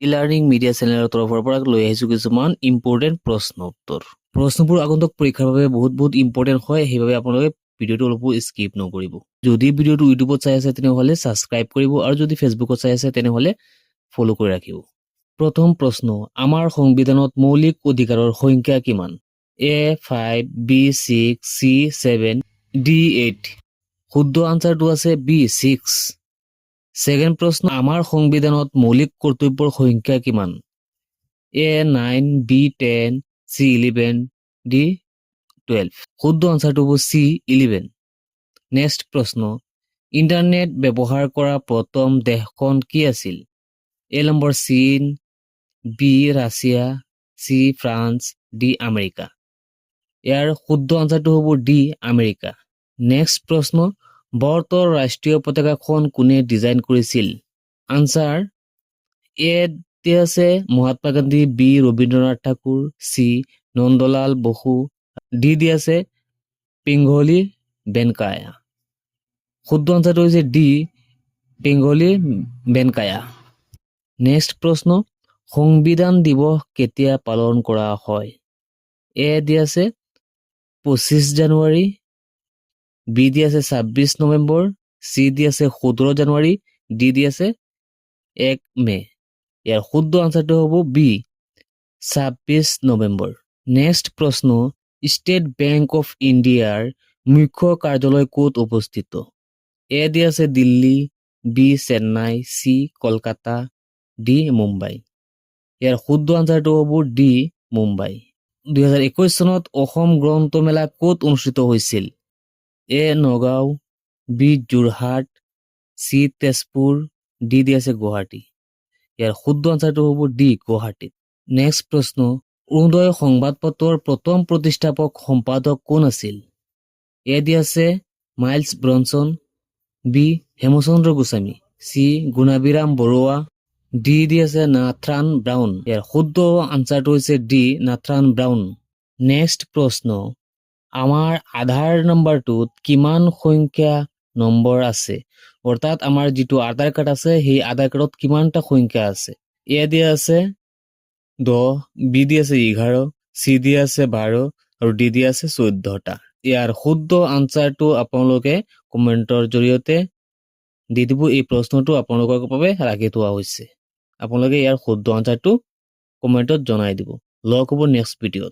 E-learning media চেনেলৰ তৰফৰ পৰা লৈ আহিছোঁ কিছুমান ইম্পৰ্টেণ্ট প্ৰশ্ন উত্তৰ। প্ৰশ্নবোৰ আগন্তুক পৰীক্ষাৰ বাবে বহুত ইম্পৰ্টেণ্ট হয়, সেইবাবে আপোনালোকে ভিডিঅ'টো অলপো স্কিপ নকৰিব। যদি ভিডিঅ'টো ইউটিউবত চাই আছে তেনেহ'লে ছাবস্ক্ৰাইব কৰিব আৰু যদি ফেচবুকত চাই আছে তেনেহ'লে ফ'ল' কৰি ৰাখিব। প্ৰথম প্ৰশ্ন, আমাৰ সংবিধানত মৌলিক অধিকাৰৰ সংখ্যা কিমান? A5, B6, C7, D8। শুদ্ধ আনচাৰটো আছে B6। ছেকেণ্ড প্ৰশ্ন, আমাৰ সংবিধানত মৌলিক কৰ্তব্যৰ সংখ্যা কিমান? A9, B10, C11, D12। শুদ্ধ আনচাৰটো হ'ব C11। নেক্সট প্ৰশ্ন, ইণ্টাৰনেট ব্যৱহাৰ কৰা প্ৰথম দেশখন কি আছিল? A নম্বৰ চীন, B Russia, C France, D America. ইয়াৰ শুদ্ধ আনচাৰটো হ'ব D আমেৰিকা। নেক্সট প্ৰশ্ন, ভাৰতৰ ৰাষ্ট্ৰীয় পতাকাখন কোনে ডিজাইন কৰিছিল? আনচাৰ এ আছে Mahatma Gandhi, B Rabindranath Thakur, C Nandalal Basu, D আছে পিংগলি বেনকায়া। শুদ্ধ আনচাৰটো হৈছে ডি পিংগলি বেনকায়া। নেক্সট প্ৰশ্ন, সংবিধান দিৱস কেতিয়া পালন কৰা হয়? এ আছে 25 জানুৱাৰী, বি আছে 26 নৱেম্বৰ, চি আছে 17 জানুৱাৰী, ডি আছে 1 মে। ইয়াৰ শুদ্ধ আনচাৰটো হ'ব বি 26 নৱেম্বৰ। নেক্সট প্ৰশ্ন, ষ্টেট বেংক অফ ইণ্ডিয়াৰ মুখ্য কাৰ্যালয় ক'ত অৱস্থিত? এ আছে Delhi, B Chennai, C Kolkata, D Mumbai. ইয়াৰ শুদ্ধ আনচাৰটো হ'ব ডি মুম্বাই। 2021 চনত অসম গ্ৰন্থমেলা ক'ত অনুষ্ঠিত হৈছিল? A Nagaon, B Jorhat, C Tezpur, D আছে গুৱাহাটী। ইয়াৰ শুদ্ধ আনচাৰটো হ'ব ডি গুৱাহাটীত। নেক্সট প্ৰশ্ন, অৰুণোদয় সংবাদপত্ৰৰ প্ৰথম প্ৰতিষ্ঠাপক সম্পাদক কোন আছিল? এ আছে Miles Bronson, B Hemchandra Goswami, C Gunabhiram Barua, D আছে নাথ্ৰান ব্ৰাউন। ইয়াৰ শুদ্ধ আনচাৰটো হৈছে ডি নাথ্ৰান ব্ৰাউন। নেক্সট প্ৰশ্ন, আমাৰ আধাৰ নম্বৰটোত কিমান সংখ্যা নম্বৰ আছে? অৰ্থাৎ আমাৰ যিটো আধাৰ কাৰ্ড আছে সেই আধাৰ কাৰ্ডত কিমানটা সংখ্যা আছে? এ আছে 10, বি আছে 11, চি আছে 12 আৰু ডি আছে 14টা। ইয়াৰ শুদ্ধ আনচাৰটো আপোনালোকে কমেণ্টৰ জৰিয়তে দি দিব। এই প্ৰশ্নটো আপোনালোকৰ বাবে ৰাখি থোৱা হৈছে। আপোনালোকে ইয়াৰ শুদ্ধ আনচাৰটো কমেণ্টত জনাই দিব। লগ হ'ব নেক্সট ভিডিঅ'ত।